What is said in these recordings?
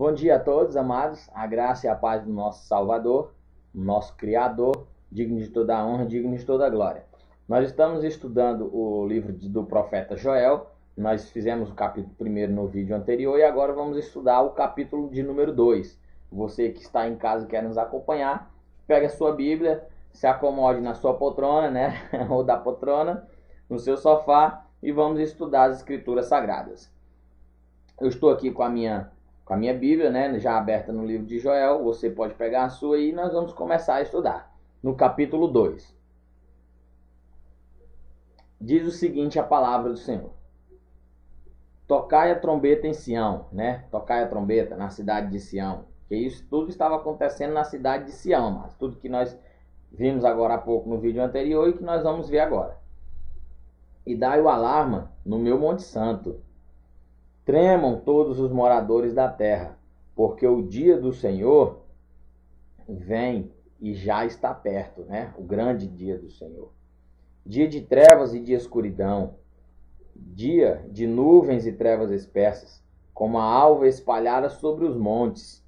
Bom dia a todos, amados. A graça e a paz do nosso Salvador, nosso Criador, digno de toda a honra, digno de toda a glória. Nós estamos estudando o livro do profeta Joel. Nós fizemos o capítulo 1 no vídeo anterior e agora vamos estudar o capítulo de número 2. Você que está em casa e quer nos acompanhar, pega a sua Bíblia, se acomode na sua poltrona, né? Ou da poltrona, no seu sofá, e vamos estudar as Escrituras Sagradas. Eu estou aqui com a minha Bíblia, né, já aberta no livro de Joel. Você pode pegar a sua e nós vamos começar a estudar. No capítulo 2. Diz o seguinte a palavra do Senhor. Tocai a trombeta em Sião, né? Tocai a trombeta na cidade de Sião. Que isso tudo estava acontecendo na cidade de Sião, mas tudo que nós vimos agora há pouco no vídeo anterior e que nós vamos ver agora. E dai o alarma no meu Monte Santo. Tremam todos os moradores da terra, porque o dia do Senhor vem e já está perto, né? O grande dia do Senhor. Dia de trevas e de escuridão, dia de nuvens e trevas espessas, como a alva espalhada sobre os montes.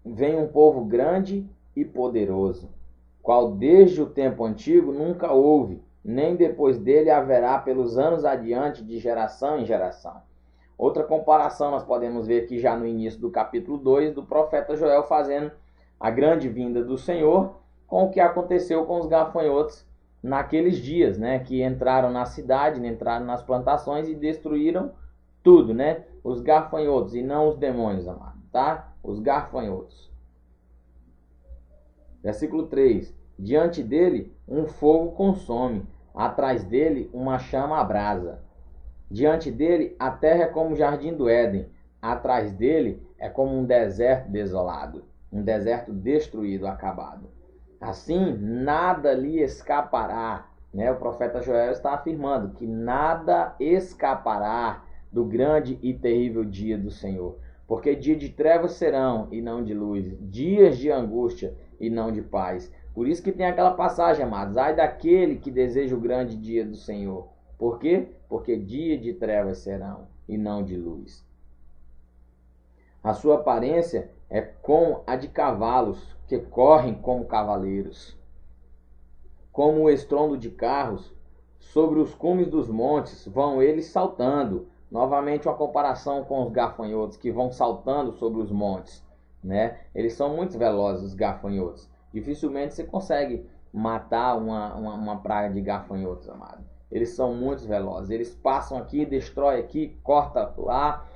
Vem um povo grande e poderoso, qual desde o tempo antigo nunca houve, nem depois dele haverá pelos anos adiante, de geração em geração. Outra comparação nós podemos ver aqui já no início do capítulo 2, do profeta Joel fazendo a grande vinda do Senhor com o que aconteceu com os gafanhotos naqueles dias, né? Que entraram na cidade, entraram nas plantações e destruíram tudo, né? Os gafanhotos e não os demônios, amado, tá? Os gafanhotos. Versículo 3. Diante dele um fogo consome, atrás dele uma chama abrasa. Diante dele, a terra é como o jardim do Éden. Atrás dele é como um deserto desolado, um deserto destruído, acabado. Assim, nada lhe escapará, né? O profeta Joel está afirmando que nada escapará do grande e terrível dia do Senhor. Porque dia de trevas serão e não de luz, dias de angústia e não de paz. Por isso que tem aquela passagem, amados. Ai daquele que deseja o grande dia do Senhor. Por quê? Porque dia de trevas serão e não de luz. A sua aparência é como a de cavalos que correm como cavaleiros. Como o estrondo de carros, sobre os cumes dos montes vão eles saltando. Novamente uma comparação com os gafanhotos que vão saltando sobre os montes, né? Eles são muito velozes, os gafanhotos. Dificilmente você consegue matar uma praga de gafanhotos, amado. Eles são muito velozes. Eles passam aqui, destrói aqui, corta lá,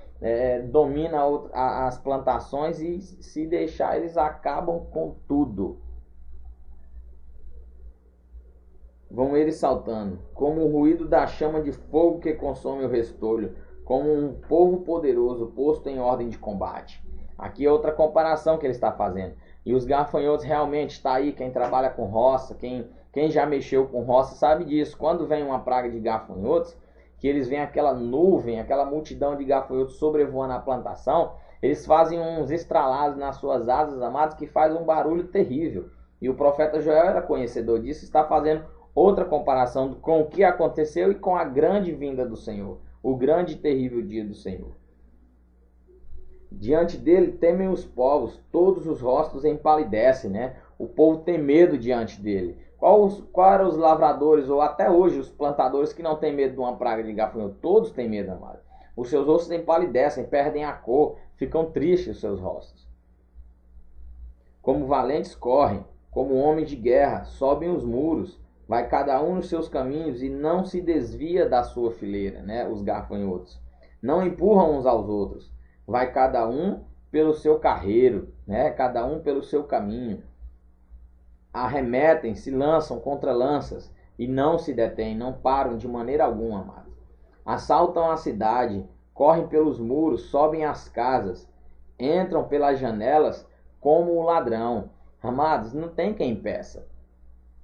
domina as plantações e se deixar eles acabam com tudo. Vão eles saltando, como o ruído da chama de fogo que consome o restolho, como um povo poderoso posto em ordem de combate. Aqui é outra comparação que ele está fazendo. E os gafanhotos realmente está aí, quem trabalha com roça, quem já mexeu com roça sabe disso. Quando vem uma praga de gafanhotos, que eles veem aquela nuvem, aquela multidão de gafanhotos sobrevoando a plantação, eles fazem uns estralados nas suas asas, amados, que faz um barulho terrível. E o profeta Joel era conhecedor disso, está fazendo outra comparação com o que aconteceu e com a grande vinda do Senhor, o grande e terrível dia do Senhor. Diante dele temem os povos, todos os rostos empalidecem, né? O povo tem medo diante dele. Qual eram os lavradores, ou até hoje os plantadores que não têm medo de uma praga de gafanhoto? Todos têm medo, amado. Os seus rostos empalidecem, perdem a cor, ficam tristes os seus rostos. Como valentes correm, como homens de guerra, sobem os muros, vai cada um nos seus caminhos e não se desvia da sua fileira, né? Os gafanhotos. Não empurram uns aos outros, vai cada um pelo seu carreiro, né? Cada um pelo seu caminho. Arremetem, se lançam contra lanças e não se detêm, não param de maneira alguma, amados. Assaltam a cidade, correm pelos muros, sobem as casas, entram pelas janelas como o ladrão. Amados, não tem quem impeça.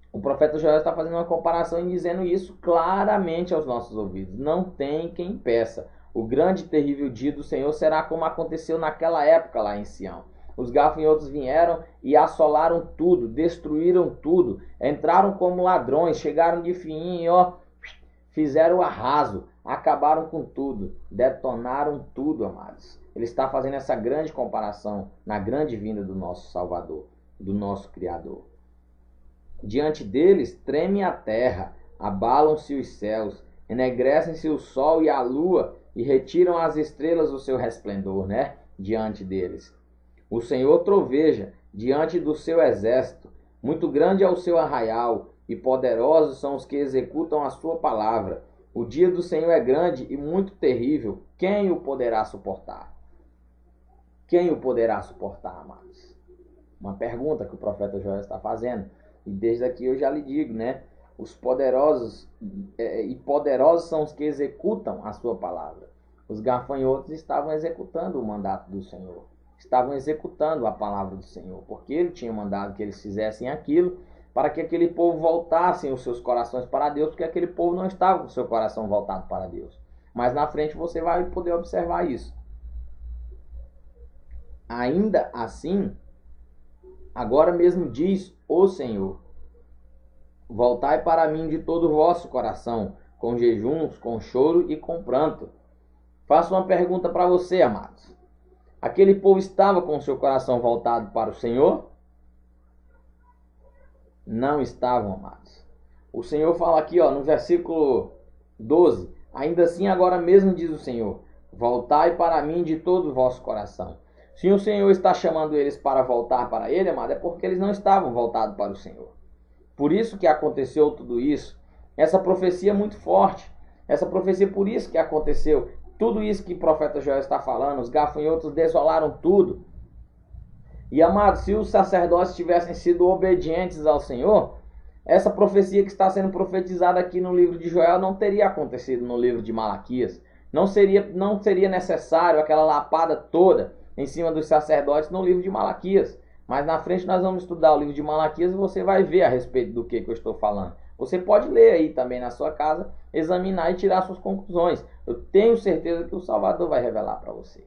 O profeta Joel está fazendo uma comparação e dizendo isso claramente aos nossos ouvidos. Não tem quem impeça. O grande e terrível dia do Senhor será como aconteceu naquela época lá em Sião. Os gafanhotos vieram e assolaram tudo, destruíram tudo, entraram como ladrões, chegaram de fininho e fizeram o arraso. acabaram com tudo, detonaram tudo, amados. Ele está fazendo essa grande comparação na grande vinda do nosso Salvador, do nosso Criador. Diante deles treme a terra, abalam-se os céus, enegrecem-se o sol e a lua e retiram as estrelas do seu resplendor, né? Diante deles. O Senhor troveja diante do seu exército, muito grande é o seu arraial e poderosos são os que executam a sua palavra. O dia do Senhor é grande e muito terrível. Quem o poderá suportar? Quem o poderá suportar, amados? Uma pergunta que o profeta Joel está fazendo. E desde aqui eu já lhe digo, né? Os poderosos e poderosos são os que executam a sua palavra. Os gafanhotos estavam executando o mandato do Senhor. Estavam executando a palavra do Senhor. Porque ele tinha mandado que eles fizessem aquilo para que aquele povo voltassem os seus corações para Deus, porque aquele povo não estava com o seu coração voltado para Deus. Mas na frente você vai poder observar isso. Ainda assim, agora mesmo diz o Senhor: voltai para mim de todo o vosso coração, com jejuns, com choro e com pranto. Faço uma pergunta para você, amados. Aquele povo estava com o seu coração voltado para o Senhor? Não estavam, amados. O Senhor fala aqui, no versículo 12. Ainda assim, agora mesmo diz o Senhor: voltai para mim de todo o vosso coração. Se o Senhor está chamando eles para voltar para Ele, amado, é porque eles não estavam voltados para o Senhor. Por isso que aconteceu tudo isso. Essa profecia é muito forte. Essa profecia, por isso que aconteceu. Tudo isso que o profeta Joel está falando, os gafanhotos desolaram tudo. E, amados, se os sacerdotes tivessem sido obedientes ao Senhor, essa profecia que está sendo profetizada aqui no livro de Joel não teria acontecido no livro de Malaquias. Não seria necessário aquela lapada toda em cima dos sacerdotes no livro de Malaquias. Mas na frente nós vamos estudar o livro de Malaquias e você vai ver a respeito do que eu estou falando. Você pode ler aí também na sua casa, examinar e tirar suas conclusões. Eu tenho certeza que o Salvador vai revelar para você.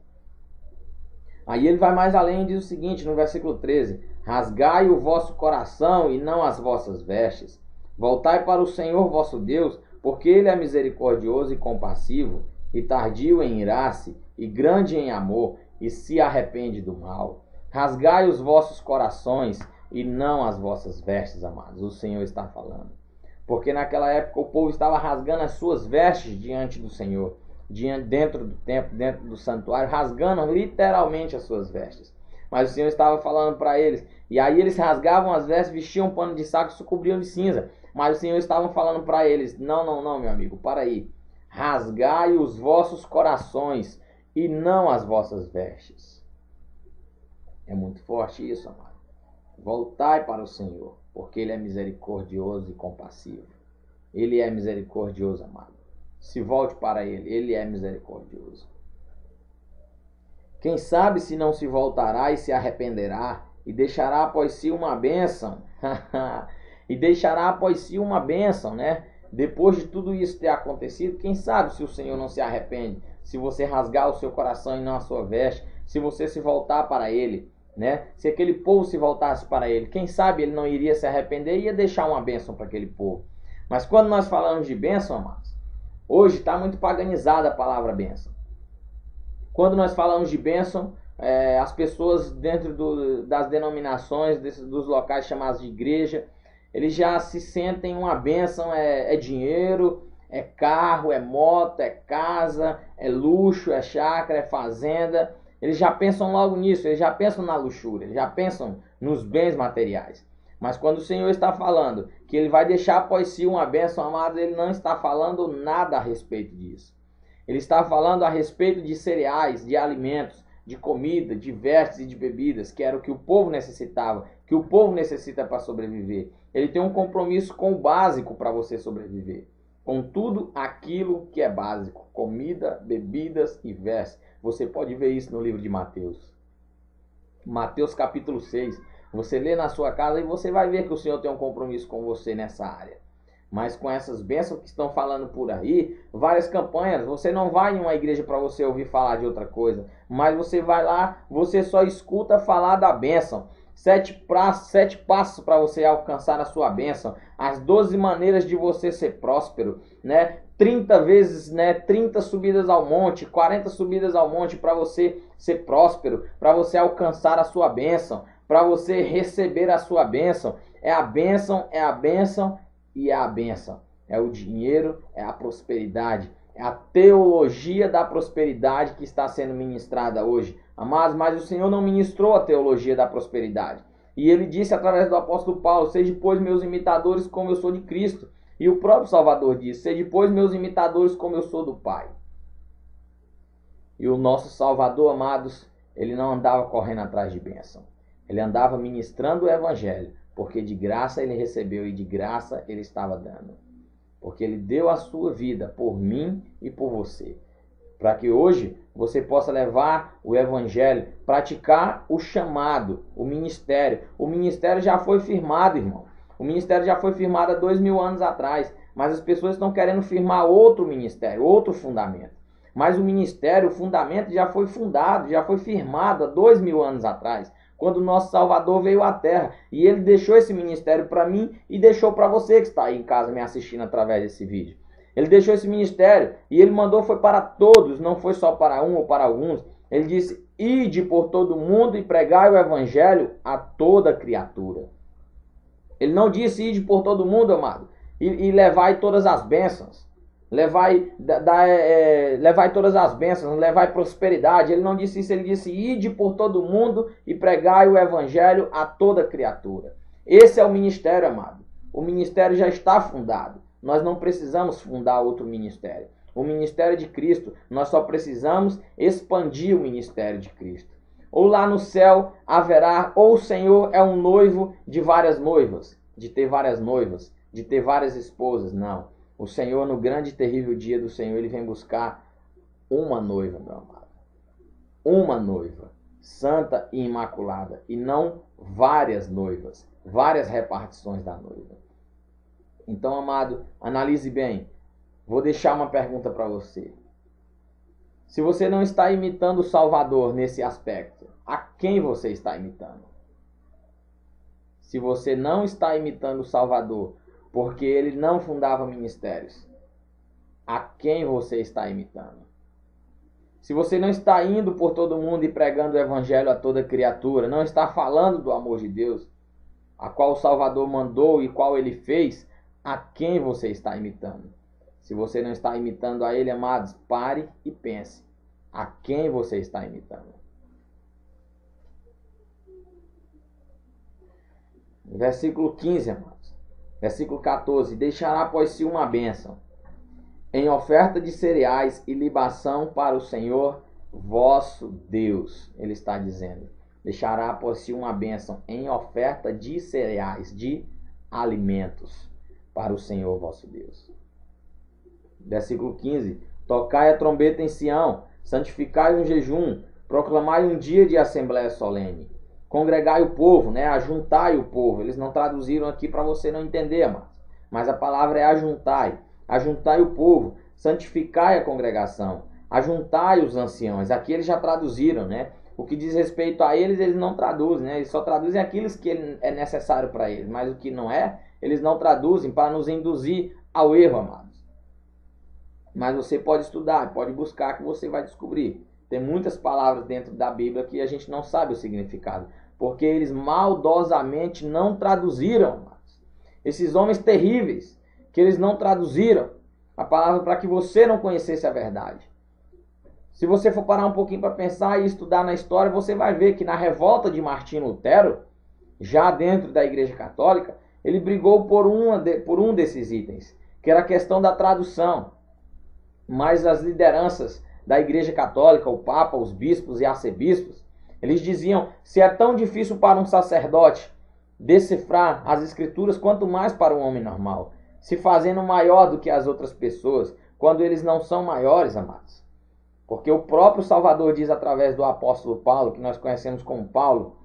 Aí ele vai mais além e diz o seguinte, no versículo 13: rasgai o vosso coração e não as vossas vestes. Voltai para o Senhor vosso Deus, porque Ele é misericordioso e compassivo, e tardio em irar-se, e grande em amor, e se arrepende do mal. Rasgai os vossos corações e não as vossas vestes, amados. O Senhor está falando. Porque naquela época o povo estava rasgando as suas vestes diante do Senhor, dentro do templo, dentro do santuário, rasgando literalmente as suas vestes. Mas o Senhor estava falando para eles, e aí eles rasgavam as vestes, vestiam um pano de saco e se cobriam de cinza. Mas o Senhor estava falando para eles: não, meu amigo, para aí. Rasgai os vossos corações e não as vossas vestes. É muito forte isso, amado. Voltai para o Senhor, porque Ele é misericordioso e compassivo. Ele é misericordioso, amado. Se volte para Ele, Ele é misericordioso. Quem sabe se não se voltará e se arrependerá, e deixará após si uma bênção. E deixará após si uma bênção, né? Depois de tudo isso ter acontecido, quem sabe se o Senhor não se arrepende, se você rasgar o seu coração e não a sua veste, se você se voltar para Ele, né? Se aquele povo se voltasse para Ele, quem sabe Ele não iria se arrepender e ia deixar uma bênção para aquele povo. Mas quando nós falamos de bênção, amados, hoje está muito paganizada a palavra bênção. Quando nós falamos de bênção, as pessoas dentro das denominações, dos locais chamados de igreja, eles já se sentem uma bênção, é dinheiro, é carro, é moto, é casa, é luxo, é chácara, é fazenda. Eles já pensam logo nisso, eles já pensam na luxúria, eles já pensam nos bens materiais. Mas quando o Senhor está falando que Ele vai deixar após si uma bênção, amado, Ele não está falando nada a respeito disso. Ele está falando a respeito de cereais, de alimentos, de comida, de vestes e de bebidas, que era o que o povo necessitava, que o povo necessita para sobreviver. Ele tem um compromisso com o básico para você sobreviver. Com tudo aquilo que é básico. Comida, bebidas e vestes. Você pode ver isso no livro de Mateus. Mateus capítulo 6. Você lê na sua casa e você vai ver que o Senhor tem um compromisso com você nessa área. Mas com essas bênçãos que estão falando por aí, várias campanhas, você não vai em uma igreja para você ouvir falar de outra coisa. Mas você vai lá, você só escuta falar da bênção. 7 passos para você alcançar a sua bênção. As 12 maneiras de você ser próspero, né? 30 vezes, 30 subidas ao monte, 40 subidas ao monte para você ser próspero, para você alcançar a sua bênção, para você receber a sua bênção. É a bênção, é a bênção e é a bênção. É o dinheiro, é a prosperidade, é a teologia da prosperidade que está sendo ministrada hoje. Amados, mas o Senhor não ministrou a teologia da prosperidade. E ele disse através do apóstolo Paulo: sede, pois, meus imitadores como eu sou de Cristo. E o próprio Salvador disse: sede, pois, meus imitadores como eu sou do Pai. E o nosso Salvador, amados, ele não andava correndo atrás de bênção. Ele andava ministrando o Evangelho, porque de graça ele recebeu e de graça ele estava dando. Porque ele deu a sua vida por mim e por você. Para que hoje você possa levar o Evangelho, praticar o chamado, o ministério. O ministério já foi firmado, irmão. O ministério já foi firmado há 2000 anos atrás. Mas as pessoas estão querendo firmar outro ministério, outro fundamento. Mas o ministério, o fundamento já foi fundado, já foi firmado há 2000 anos atrás, quando o nosso Salvador veio à Terra. E ele deixou esse ministério para mim e deixou para você que está aí em casa me assistindo através desse vídeo. Ele deixou esse ministério e ele mandou foi para todos, não foi só para um ou para alguns. Ele disse: ide por todo mundo e pregai o Evangelho a toda criatura. Ele não disse ide por todo mundo, amado, e levai todas as bênçãos. Levai todas as bênçãos, levai prosperidade. Ele não disse isso, ele disse: ide por todo mundo e pregai o Evangelho a toda criatura. Esse é o ministério, amado. O ministério já está fundado. Nós não precisamos fundar outro ministério. O ministério de Cristo, nós só precisamos expandir o ministério de Cristo. Ou lá no céu haverá, ou o Senhor é um noivo de várias noivas, de ter várias noivas, de ter várias esposas. Não. O Senhor, no grande e terrível dia do Senhor, ele vem buscar uma noiva, meu amado. Uma noiva, santa e imaculada, e não várias noivas, várias repartições da noiva. Então, amado, analise bem. Vou deixar uma pergunta para você. Se você não está imitando o Salvador nesse aspecto, a quem você está imitando? Se você não está imitando o Salvador, porque ele não fundava ministérios, a quem você está imitando? Se você não está indo por todo mundo e pregando o Evangelho a toda criatura, não está falando do amor de Deus, a qual o Salvador mandou e qual ele fez, a quem você está imitando? Se você não está imitando a ele, amados, pare e pense. A quem você está imitando? Versículo 15, amados. Versículo 14. Deixará após si uma bênção, em oferta de cereais e libação para o Senhor vosso Deus. Ele está dizendo. Deixará após si uma bênção em oferta de cereais, de alimentos, para o Senhor vosso Deus. Versículo 15. Tocai a trombeta em Sião, santificai um jejum, proclamai um dia de assembléia solene. Congregai o povo, ajuntai o povo. Eles não traduziram aqui para você não entender, mas a palavra é ajuntai. Ajuntai o povo, santificai a congregação, ajuntai os anciãos. Aqui eles já traduziram, O que diz respeito a eles, eles não traduzem, Eles só traduzem aquilo que é necessário para eles, mas o que não é, eles não traduzem para nos induzir ao erro, amados. Mas você pode estudar, pode buscar que você vai descobrir. Tem muitas palavras dentro da Bíblia que a gente não sabe o significado, porque eles maldosamente não traduziram, amados. Esses homens terríveis, que eles não traduziram a palavra para que você não conhecesse a verdade. Se você for parar um pouquinho para pensar e estudar na história, você vai ver que na revolta de Martinho Lutero, já dentro da Igreja Católica, ele brigou por um desses itens, que era a questão da tradução. Mas as lideranças da Igreja Católica, o Papa, os bispos e arcebispos, eles diziam: se é tão difícil para um sacerdote decifrar as Escrituras, quanto mais para um homem normal, se fazendo maior do que as outras pessoas, quando eles não são maiores, amados. Porque o próprio Salvador diz através do apóstolo Paulo, que nós conhecemos como Paulo,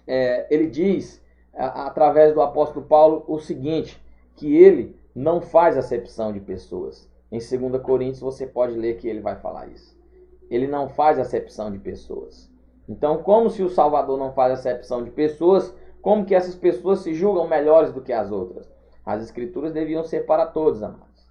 ele diz através do apóstolo Paulo o seguinte, que ele não faz acepção de pessoas. Em 2 Coríntios você pode ler que ele vai falar isso. Ele não faz acepção de pessoas. Então, como se o Salvador não faz acepção de pessoas, como que essas pessoas se julgam melhores do que as outras? As Escrituras deviam ser para todos, amados.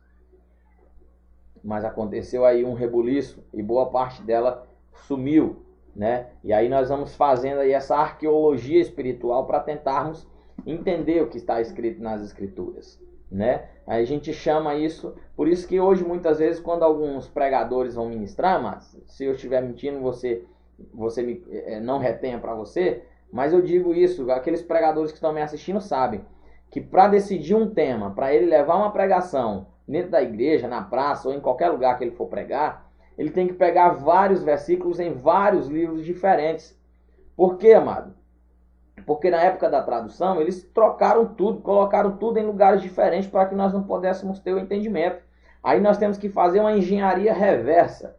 mas aconteceu aí um rebuliço e boa parte dela sumiu, né? E aí nós vamos fazendo aí essa arqueologia espiritual para tentarmos entender o que está escrito nas Escrituras, né? Aí a gente chama isso, por isso que hoje muitas vezes quando alguns pregadores vão ministrar, mas se eu estiver mentindo você não retenha para você, mas eu digo isso, aqueles pregadores que estão me assistindo sabem que para decidir um tema, para ele levar uma pregação dentro da igreja, na praça ou em qualquer lugar que ele for pregar, ele tem que pegar vários versículos em vários livros diferentes. Por quê, amado? Porque na época da tradução eles trocaram tudo, colocaram tudo em lugares diferentes para que nós não pudéssemos ter o entendimento. Aí nós temos que fazer uma engenharia reversa.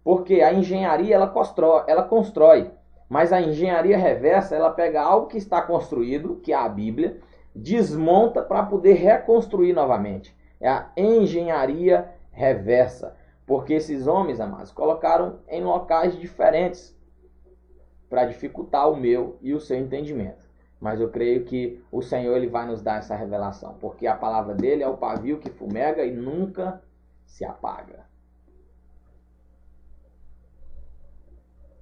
Porque a engenharia ela constrói, mas a engenharia reversa ela pega algo que está construído, que é a Bíblia, desmonta para poder reconstruir novamente. É a engenharia reversa. Porque esses homens, amados, colocaram em locais diferentes para dificultar o meu e o seu entendimento. Mas eu creio que o Senhor ele vai nos dar essa revelação, porque a palavra dele é o pavio que fumega e nunca se apaga.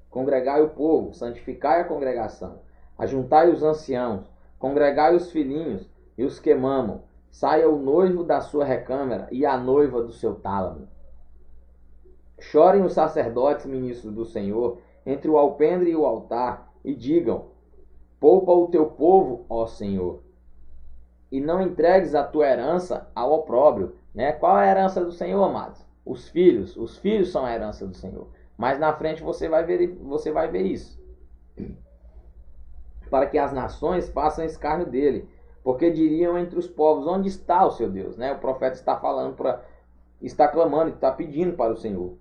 Congregai o povo, santificai a congregação, ajuntai os anciãos, congregai os filhinhos e os que mamam, saia o noivo da sua recâmara e a noiva do seu tálamo. Chorem os sacerdotes ministros do Senhor entre o alpendre e o altar, e digam: poupa o teu povo, ó Senhor, e não entregues a tua herança ao opróbrio. Né? Qual é a herança do Senhor, amados? Os filhos são a herança do Senhor. Mas na frente você vai ver isso. Para que as nações façam escárnio dele, porque diriam entre os povos: onde está o seu Deus? Né? O profeta está falando, está clamando, está pedindo para o Senhor,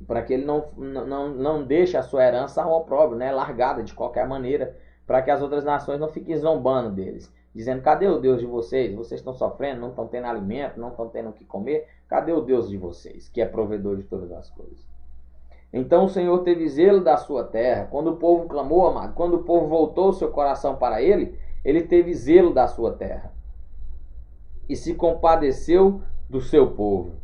para que ele não deixe a sua herança ao opróbrio, né? Largada de qualquer maneira, para que as outras nações não fiquem zombando deles, dizendo: cadê o Deus de vocês? Vocês estão sofrendo, não estão tendo alimento, não estão tendo o que comer. Cadê o Deus de vocês, que é provedor de todas as coisas? Então o Senhor teve zelo da sua terra. Quando o povo clamou, amado, quando o povo voltou o seu coração para ele, ele teve zelo da sua terra e se compadeceu do seu povo.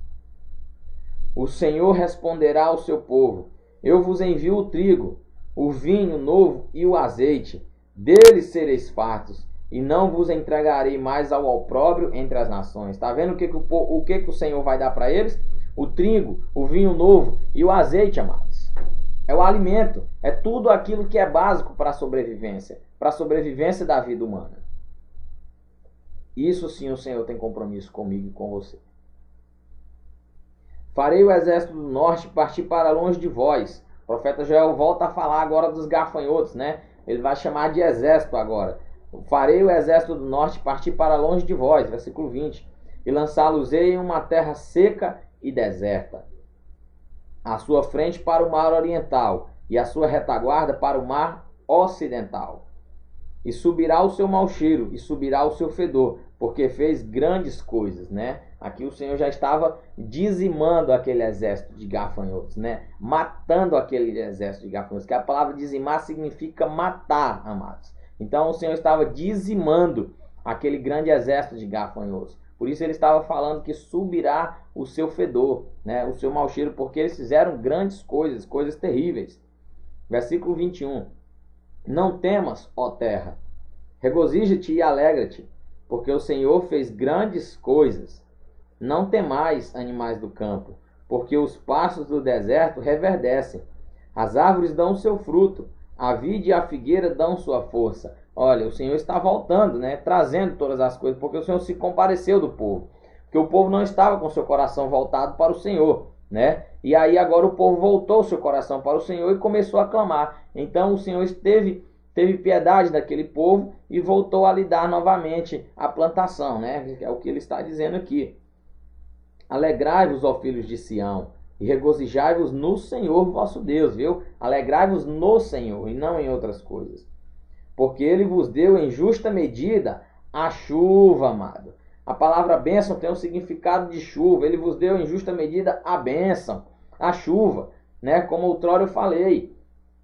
O Senhor responderá ao seu povo: eu vos envio o trigo, o vinho novo e o azeite, deles sereis fartos, e não vos entregarei mais ao opróbrio entre as nações. Está vendo o que o Senhor vai dar para eles? O trigo, o vinho novo e o azeite, amados. É o alimento, é tudo aquilo que é básico para a sobrevivência da vida humana. Isso sim o Senhor tem compromisso comigo e com você. Farei o exército do norte partir para longe de vós. O profeta Joel volta a falar agora dos gafanhotos, né? Ele vai chamar de exército agora. Farei o exército do norte partir para longe de vós, versículo 20, e lançá-los-ei em uma terra seca e deserta, a sua frente para o mar oriental e a sua retaguarda para o mar ocidental. E subirá o seu mau cheiro e subirá o seu fedor, porque fez grandes coisas, né? Aqui o Senhor já estava dizimando aquele exército de gafanhotos, né? Matando aquele exército de gafanhotos, que a palavra dizimar significa matar, amados. Então o Senhor estava dizimando aquele grande exército de gafanhotos. Por isso ele estava falando que subirá o seu fedor, né? O seu mau cheiro, porque eles fizeram grandes coisas, coisas terríveis. Versículo 21. Não temas, ó terra, regozija-te e alegra-te, porque o Senhor fez grandes coisas. Não temais, animais do campo, porque os pastos do deserto reverdecem. As árvores dão o seu fruto, a vide e a figueira dão sua força. Olha, o Senhor está voltando, né? Trazendo todas as coisas, porque o Senhor se compadeceu do povo. Porque o povo não estava com seu coração voltado para o Senhor, né? E aí agora o povo voltou o seu coração para o Senhor e começou a clamar. Então o Senhor teve piedade daquele povo e voltou a lhe dar novamente a plantação, né? É o que ele está dizendo aqui. Alegrai-vos, ó filhos de Sião, e regozijai-vos no Senhor vosso Deus, viu? Alegrai-vos no Senhor e não em outras coisas. Porque ele vos deu em justa medida a chuva, amado. A palavra bênção tem o significado de chuva. Ele vos deu em justa medida a bênção, a chuva, né? Como outrora eu falei.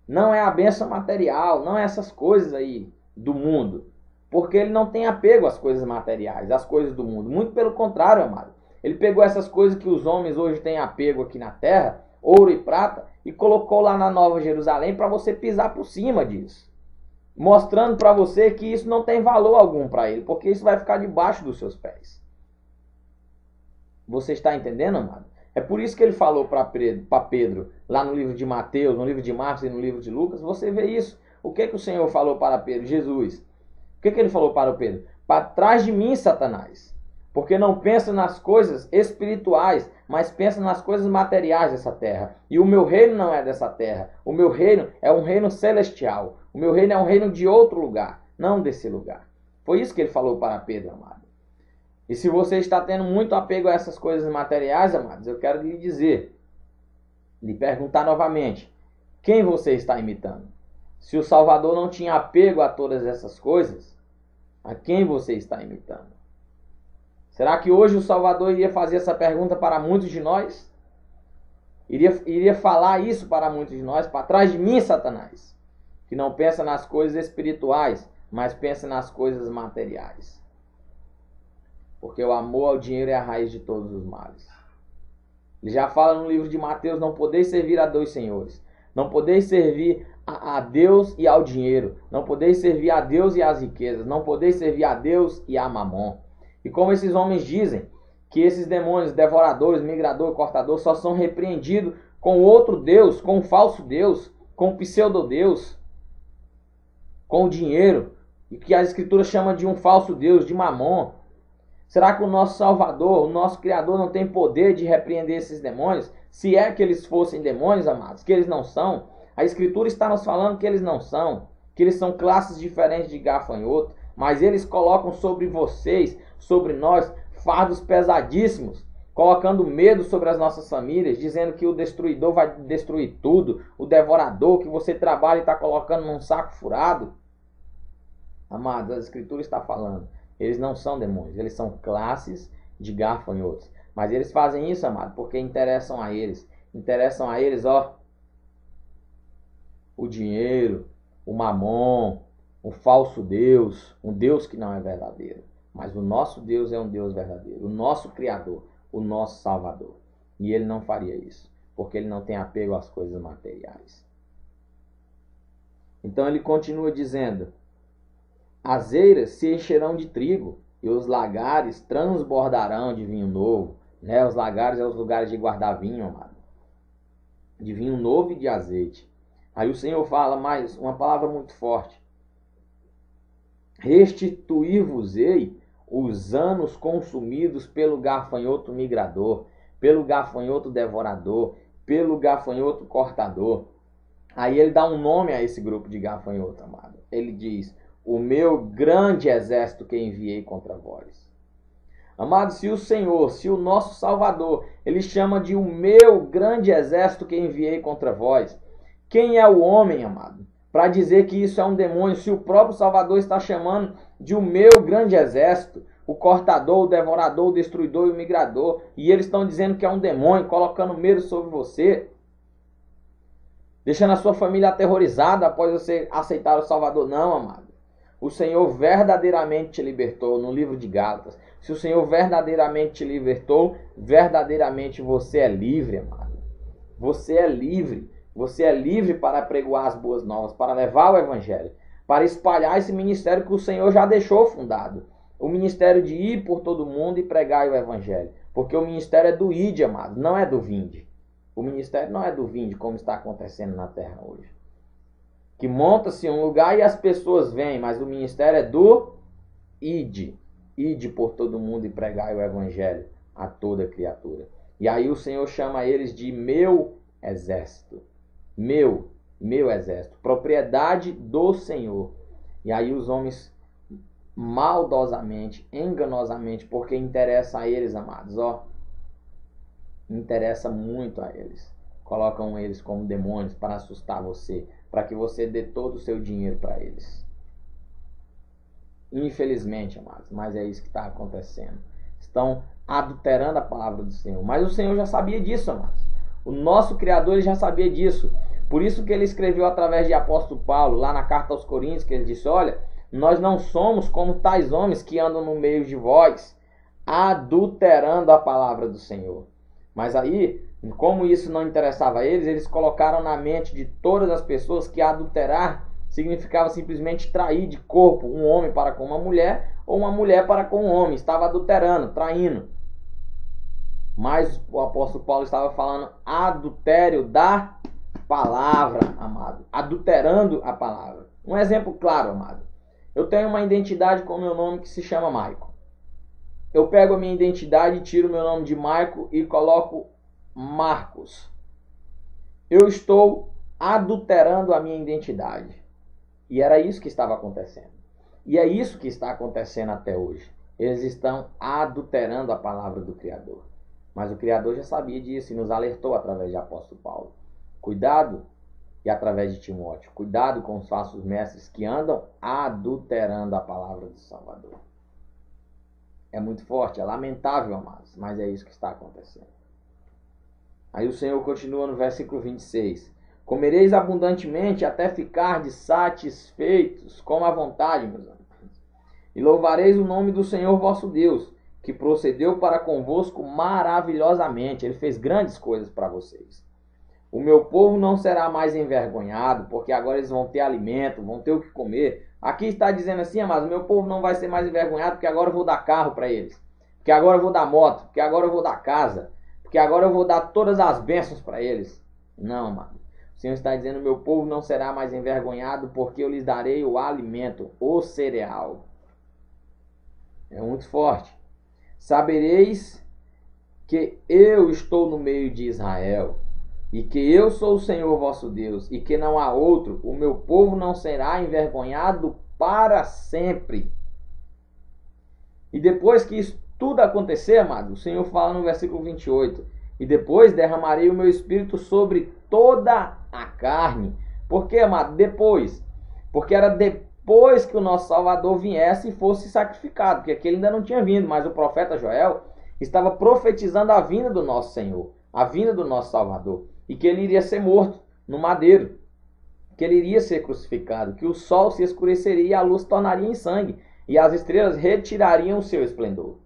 Não é a bênção material, não é essas coisas aí do mundo. Porque ele não tem apego às coisas materiais, às coisas do mundo. Muito pelo contrário, amado. Ele pegou essas coisas que os homens hoje têm apego aqui na terra, ouro e prata, e colocou lá na Nova Jerusalém para você pisar por cima disso. Mostrando para você que isso não tem valor algum para ele, porque isso vai ficar debaixo dos seus pés. Você está entendendo, amado? É por isso que ele falou para Pedro, lá no livro de Mateus, no livro de Marcos e no livro de Lucas, você vê isso. O que o Senhor falou para Pedro? Jesus. O que ele falou para o Pedro? Para trás de mim, Satanás. Porque não pensa nas coisas espirituais, mas pensa nas coisas materiais dessa terra. E o meu reino não é dessa terra. O meu reino é um reino celestial. O meu reino é um reino de outro lugar, não desse lugar. Foi isso que ele falou para Pedro, amado. E se você está tendo muito apego a essas coisas materiais, amados, eu quero lhe dizer, lhe perguntar novamente, quem você está imitando? Se o Salvador não tinha apego a todas essas coisas, a quem você está imitando? Será que hoje o Salvador iria fazer essa pergunta para muitos de nós? Iria falar isso para muitos de nós? Para trás de mim, Satanás, que não pensa nas coisas espirituais, mas pensa nas coisas materiais. Porque o amor ao dinheiro é a raiz de todos os males. Ele já fala no livro de Mateus, não podeis servir a dois senhores. Não podeis servir a Deus e ao dinheiro. Não podeis servir a Deus e às riquezas. Não podeis servir a Deus e a Mamon. E como esses homens dizem que esses demônios, devoradores, migrador, cortador, só são repreendidos com outro Deus, com um falso Deus, com um pseudo-Deus, com o dinheiro, e que a Escritura chama de um falso Deus, de Mamon. Será que o nosso Salvador, o nosso Criador, não tem poder de repreender esses demônios? Se é que eles fossem demônios, amados, que eles não são. A Escritura está nos falando que eles não são, que eles são classes diferentes de gafanhoto, mas eles colocam sobre vocês, sobre nós, fardos pesadíssimos, colocando medo sobre as nossas famílias, dizendo que o destruidor vai destruir tudo, o devorador que você trabalha e está colocando num saco furado. Amados, a Escritura está falando. Eles não são demônios, eles são classes de gafanhotos. Mas eles fazem isso, amado, porque interessam a eles. Interessam a eles, o dinheiro, o mamon, um falso Deus, um Deus que não é verdadeiro. Mas o nosso Deus é um Deus verdadeiro, o nosso Criador, o nosso Salvador. E ele não faria isso, porque ele não tem apego às coisas materiais. Então ele continua dizendo: as eiras se encherão de trigo, e os lagares transbordarão de vinho novo. Os lagares são os lugares de guardar vinho, amado. De vinho novo e de azeite. Aí o Senhor fala mais uma palavra muito forte. Restituir-vos-ei os anos consumidos pelo gafanhoto migrador, pelo gafanhoto devorador, pelo gafanhoto cortador. Aí ele dá um nome a esse grupo de gafanhoto, amado. Ele diz: o meu grande exército que enviei contra vós. Amado, se o Senhor, se o nosso Salvador, ele chama de o meu grande exército que enviei contra vós, quem é o homem, amado, para dizer que isso é um demônio, se o próprio Salvador está chamando de o meu grande exército, o cortador, o devorador, o destruidor e o migrador, e eles estão dizendo que é um demônio, colocando medo sobre você, deixando a sua família aterrorizada após você aceitar o Salvador? Não, amado. O Senhor verdadeiramente te libertou, no livro de Gálatas. Se o Senhor verdadeiramente te libertou, verdadeiramente você é livre, amado. Você é livre. Você é livre para pregoar as boas novas, para levar o Evangelho, para espalhar esse ministério que o Senhor já deixou fundado. O ministério de ir por todo mundo e pregar o Evangelho. Porque o ministério é do ide, amado, não é do vinde. O ministério não é do vinde, como está acontecendo na terra hoje. Que monta-se um lugar e as pessoas vêm, mas o ministério é do ide. Ide por todo mundo e pregai o Evangelho a toda criatura. E aí o Senhor chama eles de meu exército. Meu exército. Propriedade do Senhor. E aí os homens maldosamente, enganosamente, porque interessa a eles, amados, interessa muito a eles. Colocam eles como demônios para assustar você, para que você dê todo o seu dinheiro para eles. Infelizmente, amados, mas é isso que está acontecendo. Estão adulterando a palavra do Senhor. Mas o Senhor já sabia disso, amados. O nosso Criador, ele já sabia disso. Por isso que ele escreveu através de apóstolo Paulo, lá na carta aos Coríntios, que ele disse: olha, nós não somos como tais homens que andam no meio de vós, adulterando a palavra do Senhor. Mas aí, como isso não interessava a eles, eles colocaram na mente de todas as pessoas que adulterar significava simplesmente trair de corpo um homem para com uma mulher ou uma mulher para com um homem. Estava adulterando, traindo. Mas o apóstolo Paulo estava falando adultério da palavra, amado. Adulterando a palavra. Um exemplo claro, amado. Eu tenho uma identidade com o meu nome que se chama Maico. Eu pego a minha identidade, tiro o meu nome de Maico e coloco Marcos. Eu estou adulterando a minha identidade. E era isso que estava acontecendo. E é isso que está acontecendo até hoje. Eles estão adulterando a palavra do Criador. Mas o Criador já sabia disso e nos alertou através de apóstolo Paulo. Cuidado, e através de Timóteo, cuidado com os falsos mestres que andam adulterando a palavra do Salvador. É muito forte, é lamentável, amados, mas é isso que está acontecendo. Aí o Senhor continua no versículo 26. Comereis abundantemente até ficardes satisfeitos com a vontade, meus amigos. E louvareis o nome do Senhor vosso Deus, que procedeu para convosco maravilhosamente. Ele fez grandes coisas para vocês. O meu povo não será mais envergonhado, porque agora eles vão ter alimento, vão ter o que comer. Aqui está dizendo assim, mas o meu povo não vai ser mais envergonhado, porque agora eu vou dar carro para eles. Porque agora eu vou dar moto, porque agora eu vou dar casa, porque agora eu vou dar todas as bênçãos para eles. Não, mano. O Senhor está dizendo, meu povo não será mais envergonhado, porque eu lhes darei o alimento, o cereal. É muito forte. Sabereis que eu estou no meio de Israel, e que eu sou o Senhor vosso Deus, e que não há outro. O meu povo não será envergonhado para sempre. E depois que isso tudo acontecer, amado, o Senhor fala no versículo 28, e depois derramarei o meu espírito sobre toda a carne. Por que, amado? Depois. Porque era depois que o nosso Salvador viesse e fosse sacrificado, porque aquele ainda não tinha vindo, mas o profeta Joel estava profetizando a vinda do nosso Senhor, a vinda do nosso Salvador, e que ele iria ser morto no madeiro, que ele iria ser crucificado, que o sol se escureceria e a luz tornaria em sangue, e as estrelas retirariam o seu esplendor.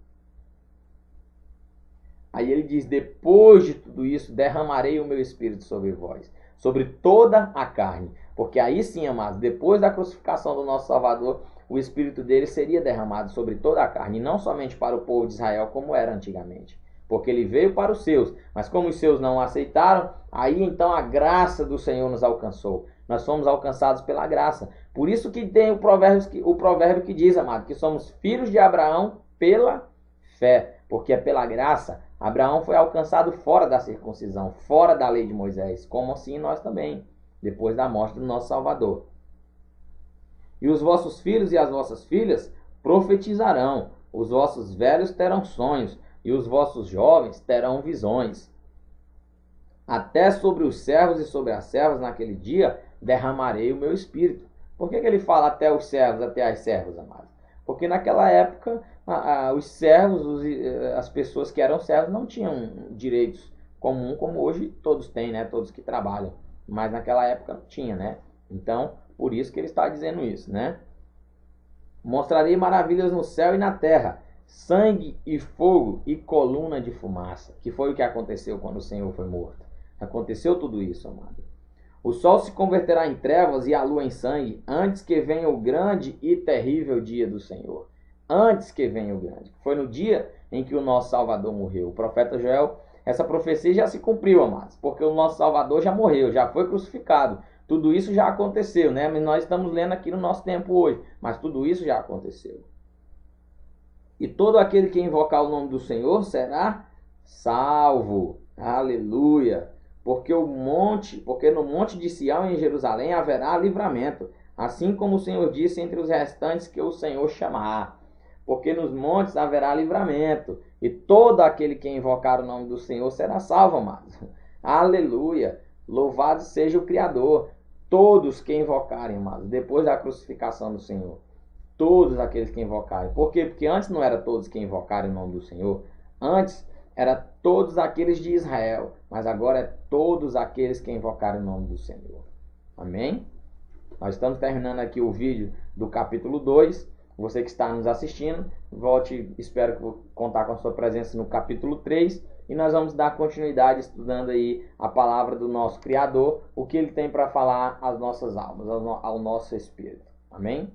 Aí ele diz, depois de tudo isso, derramarei o meu espírito sobre vós, sobre toda a carne. Porque aí sim, amados, depois da crucificação do nosso Salvador, o espírito dele seria derramado sobre toda a carne, e não somente para o povo de Israel, como era antigamente. Porque ele veio para os seus, mas como os seus não aceitaram, aí então a graça do Senhor nos alcançou. Nós fomos alcançados pela graça. Por isso que tem o provérbio que diz, amado, que somos filhos de Abraão pela fé. Porque é pela graça. Abraão foi alcançado fora da circuncisão, fora da lei de Moisés, como assim nós também, depois da morte do nosso Salvador. E os vossos filhos e as vossas filhas profetizarão, os vossos velhos terão sonhos, e os vossos jovens terão visões. Até sobre os servos e sobre as servas naquele dia derramarei o meu espírito. Por que ele fala até os servos, até as servas, amados? Porque naquela época os servos, as pessoas que eram servos não tinham direitos comuns como hoje todos têm, né? Todos que trabalham. Mas naquela época não tinha, né? Então, por isso que ele está dizendo isso, né? Mostrarei maravilhas no céu e na terra, sangue e fogo e coluna de fumaça. Que foi o que aconteceu quando o Senhor foi morto. Aconteceu tudo isso, amado. O sol se converterá em trevas e a lua em sangue, antes que venha o grande e terrível dia do Senhor. Antes que venha o grande. Foi no dia em que o nosso Salvador morreu. O profeta Joel, essa profecia já se cumpriu, amados, porque o nosso Salvador já morreu, já foi crucificado. Tudo isso já aconteceu, né? Nós estamos lendo aqui no nosso tempo hoje, mas tudo isso já aconteceu. E todo aquele que invocar o nome do Senhor será salvo. Aleluia! Porque no monte de Sião em Jerusalém haverá livramento, assim como o Senhor disse entre os restantes que o Senhor chamará. Porque nos montes haverá livramento, e todo aquele que invocar o nome do Senhor será salvo, amados. Aleluia! Louvado seja o Criador. Todos que invocarem, amados, depois da crucificação do Senhor. Todos aqueles que invocarem. Por quê? Porque antes não era todos que invocarem o nome do Senhor. Antes era todos aqueles de Israel. Mas agora é todos aqueles que invocarem o nome do Senhor. Amém? Nós estamos terminando aqui o vídeo do capítulo 2. você que está nos assistindo. Volte, espero que vou contar com a sua presença no capítulo 3. E nós vamos dar continuidade estudando aí a palavra do nosso Criador, o que ele tem para falar às nossas almas, ao nosso espírito. Amém?